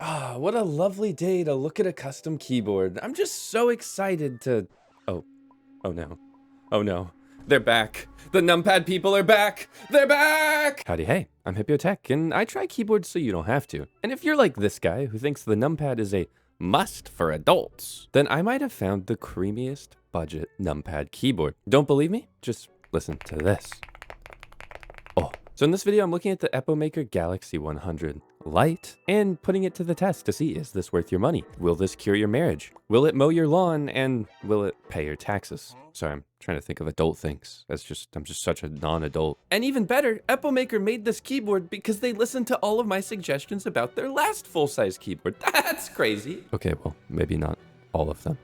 Ah, what a lovely day to look at a custom keyboard. I'm just so excited to... Oh, oh no. Oh no. They're back. The Numpad people are back. They're back! Howdy, hey, I'm Hipyo Tech, and I try keyboards so you don't have to. And if you're like this guy who thinks the Numpad is a must for adults, then I might have found the creamiest budget Numpad keyboard. Don't believe me? Just listen to this. Oh, so in this video, I'm looking at the Epomaker Galaxy 100 Lite and putting it to the test to see, is this worth your money? Will this cure your marriage? Will it mow your lawn? And will it pay your taxes? Sorry, I'm trying to think of adult things. I'm just such a non-adult. And even better, Epomaker made this keyboard because they listened to all of my suggestions about their last full-size keyboard. That's crazy. Okay, well, maybe not all of them.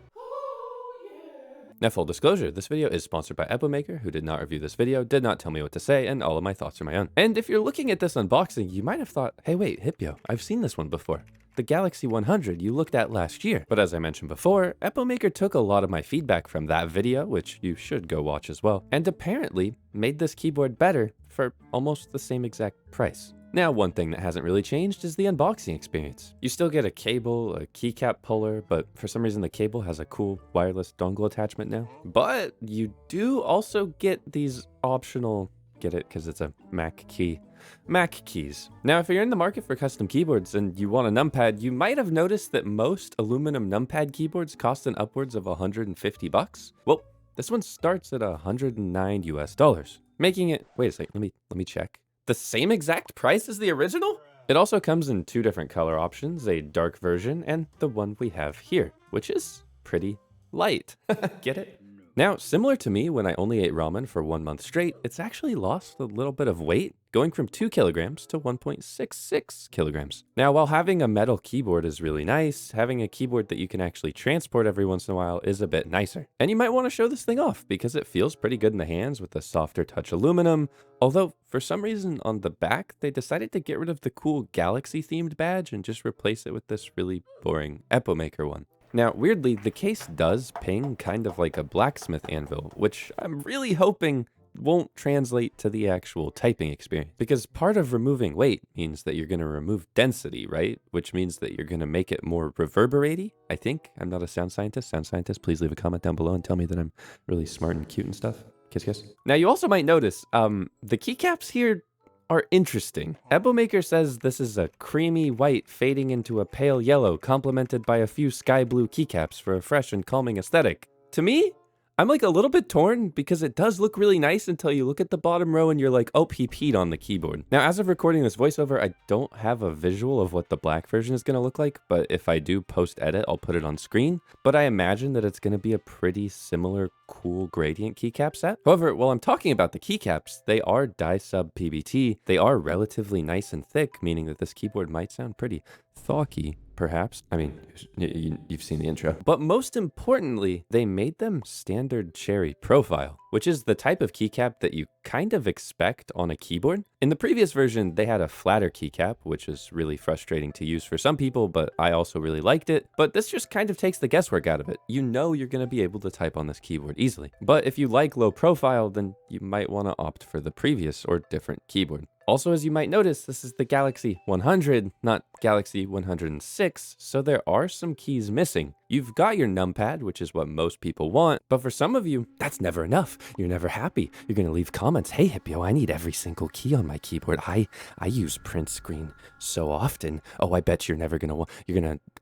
Now, full disclosure, this video is sponsored by Epomaker, who did not review this video, did not tell me what to say, and all of my thoughts are my own. And if you're looking at this unboxing, you might have thought, hey wait, Hipyo, I've seen this one before. The Galaxy 100 you looked at last year. But as I mentioned before, Epomaker took a lot of my feedback from that video, which you should go watch as well, and apparently made this keyboard better for almost the same exact price. Now, one thing that hasn't really changed is the unboxing experience. You still get a cable, a keycap puller, but for some reason the cable has a cool wireless dongle attachment now. But you do also get these optional, get it because it's a Mac key, Mac keys. Now, if you're in the market for custom keyboards and you want a numpad, you might have noticed that most aluminum numpad keyboards cost an upwards of 150 bucks. Well, this one starts at $109 US, making it, wait a second, let me check. The same exact price as the original? It also comes in two different color options, a dark version and the one we have here, which is pretty light. Get it? Now, similar to me when I only ate ramen for 1 month straight, it's actually lost a little bit of weight, going from 2 kilograms to 1.66 kilograms. Now, while having a metal keyboard is really nice, having a keyboard that you can actually transport every once in a while is a bit nicer. And you might want to show this thing off because it feels pretty good in the hands with the softer touch aluminum. Although, for some reason on the back, they decided to get rid of the cool Galaxy themed badge and just replace it with this really boring Epomaker one. Now, weirdly, the case does ping kind of like a blacksmith anvil, which I'm really hoping won't translate to the actual typing experience. Because part of removing weight means that you're going to remove density, right? Which means that you're going to make it more reverberate-y, I think. I'm not a sound scientist. Sound scientist, please leave a comment down below and tell me that I'm really smart and cute and stuff. Kiss, kiss. Now, you also might notice the keycaps here are interesting. Epomaker says this is a creamy white fading into a pale yellow, complemented by a few sky blue keycaps for a fresh and calming aesthetic. To me, I'm like a little bit torn because it does look really nice until you look at the bottom row and you're like, oh, he peed on the keyboard. Now, as of recording this voiceover, I don't have a visual of what the black version is going to look like, but if I do post-edit, I'll put it on screen. But I imagine that it's going to be a pretty similar cool gradient keycap set. However, while I'm talking about the keycaps, they are dye-sub PBT. They are relatively nice and thick, meaning that this keyboard might sound pretty thawky, perhaps. I mean, you've seen the intro. But most importantly, they made them standard cherry profile, which is the type of keycap that you kind of expect on a keyboard. In the previous version, they had a flatter keycap, which is really frustrating to use for some people, but I also really liked it. But this just kind of takes the guesswork out of it. You know you're going to be able to type on this keyboard easily. But if you like low profile, then you might want to opt for the previous or different keyboard. Also, as you might notice, this is the Galaxy 100, not Galaxy 106, so there are some keys missing. You've got your numpad, which is what most people want, but for some of you, that's never enough. You're never happy. You're gonna leave comments, hey Hipyo, I need every single key on my keyboard. I use print screen so often. Oh, I bet you're never gonna,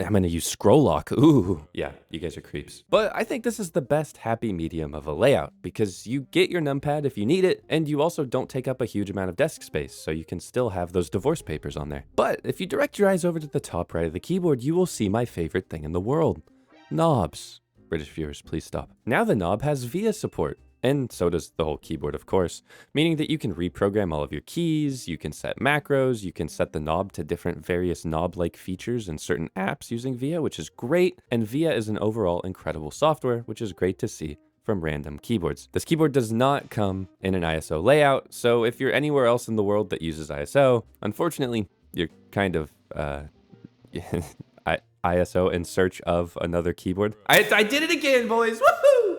I'm gonna use scroll lock. Ooh, yeah, you guys are creeps. But I think this is the best happy medium of a layout because you get your numpad if you need it, and you also don't take up a huge amount of desk space, so you can still have those divorce papers on there. But if you direct your eyes over to the top right of the keyboard, you will see my favorite thing in the world. Knobs. British viewers, please stop. Now the knob has VIA support, and so does the whole keyboard, of course, meaning that you can reprogram all of your keys, you can set macros, you can set the knob to different various knob-like features in certain apps using VIA, which is great, and VIA is an overall incredible software, which is great to see from random keyboards. This keyboard does not come in an ISO layout, so if you're anywhere else in the world that uses ISO, unfortunately, you're kind of, ISO in search of another keyboard. I did it again, boys, woohoo!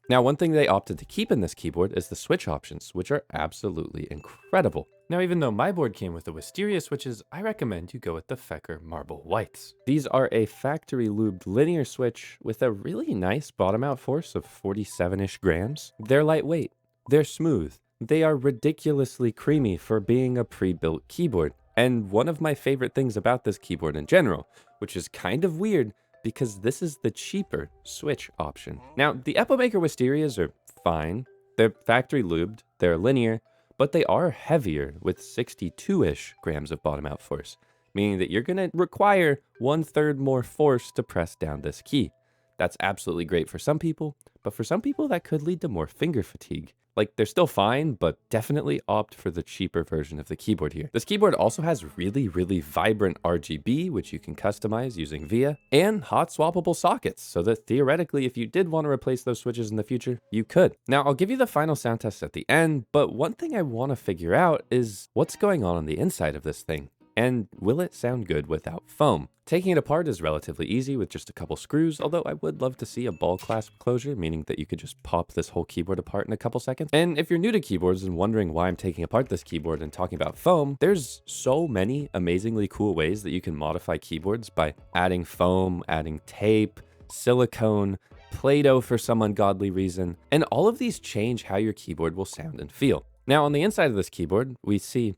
Now, one thing they opted to keep in this keyboard is the switch options, which are absolutely incredible. Now, even though my board came with the Wisteria switches, I recommend you go with the Fecker Marble Whites. These are a factory lubed linear switch with a really nice bottom out force of 47-ish grams. They're lightweight, they're smooth, they are ridiculously creamy for being a pre-built keyboard. And one of my favorite things about this keyboard in general, which is kind of weird because this is the cheaper switch option. Now, the Epomaker Wisterias are fine. They're factory lubed, they're linear, but they are heavier with 62-ish grams of bottom out force, meaning that you're gonna require 1/3 more force to press down this key. That's absolutely great for some people, but for some people that could lead to more finger fatigue. Like, they're still fine, but definitely opt for the cheaper version of the keyboard here. This keyboard also has really, really vibrant RGB, which you can customize using VIA, and hot swappable sockets, so that theoretically, if you did want to replace those switches in the future, you could. Now, I'll give you the final sound test at the end, but one thing I want to figure out is what's going on the inside of this thing. And will it sound good without foam? Taking it apart is relatively easy with just a couple screws, although I would love to see a ball clasp closure, meaning that you could just pop this whole keyboard apart in a couple seconds. And if you're new to keyboards and wondering why I'm taking apart this keyboard and talking about foam, there's so many amazingly cool ways that you can modify keyboards by adding foam, adding tape, silicone, Play-Doh for some ungodly reason, and all of these change how your keyboard will sound and feel. Now, on the inside of this keyboard, we see...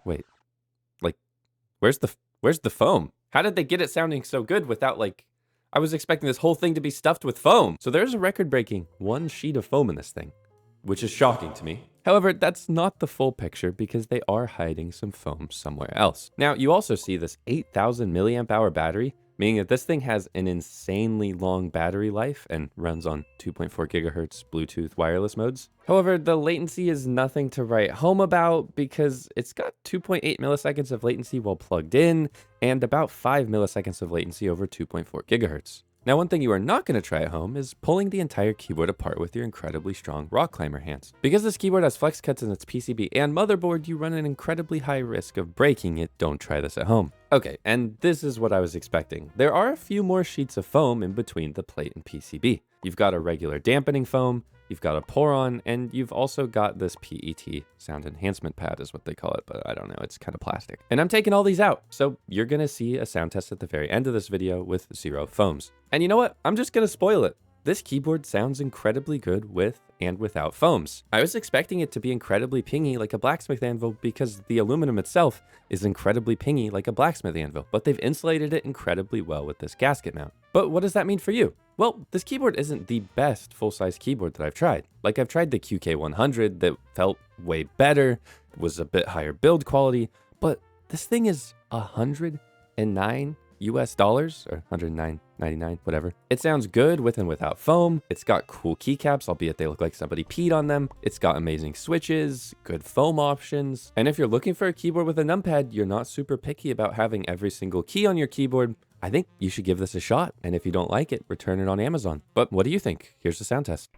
Wait. Where's the foam? How did they get it sounding so good without, like... I was expecting this whole thing to be stuffed with foam. So there's a record-breaking 1 sheet of foam in this thing, which is shocking to me. However, that's not the full picture because they are hiding some foam somewhere else. Now, you also see this 8,000 milliamp hour battery, meaning that this thing has an insanely long battery life and runs on 2.4 gigahertz Bluetooth wireless modes. However, the latency is nothing to write home about because it's got 2.8 milliseconds of latency while plugged in and about 5 milliseconds of latency over 2.4 gigahertz. Now, one thing you are not going to try at home is pulling the entire keyboard apart with your incredibly strong rock climber hands. Because this keyboard has flex cuts in its PCB and motherboard, you run an incredibly high risk of breaking it. Don't try this at home. Okay, and this is what I was expecting. There are a few more sheets of foam in between the plate and PCB. You've got a regular dampening foam, you've got a pour-on, and you've also got this PET sound enhancement pad is what they call it, but I don't know, it's kind of plastic. And I'm taking all these out, so you're gonna see a sound test at the very end of this video with 0 foams. And you know what? I'm just gonna spoil it. This keyboard sounds incredibly good with and without foams. I was expecting it to be incredibly pingy like a blacksmith anvil because the aluminum itself is incredibly pingy like a blacksmith anvil, but they've insulated it incredibly well with this gasket mount. But what does that mean for you? Well, this keyboard isn't the best full-size keyboard that I've tried. Like, I've tried the QK100 that felt way better, was a bit higher build quality, but this thing is $109 US dollars, or $109.99, whatever. It sounds good with and without foam. It's got cool keycaps, albeit they look like somebody peed on them. It's got amazing switches, good foam options. And if you're looking for a keyboard with a numpad, you're not super picky about having every single key on your keyboard, I think you should give this a shot. And if you don't like it, return it on Amazon. But what do you think? Here's the sound test.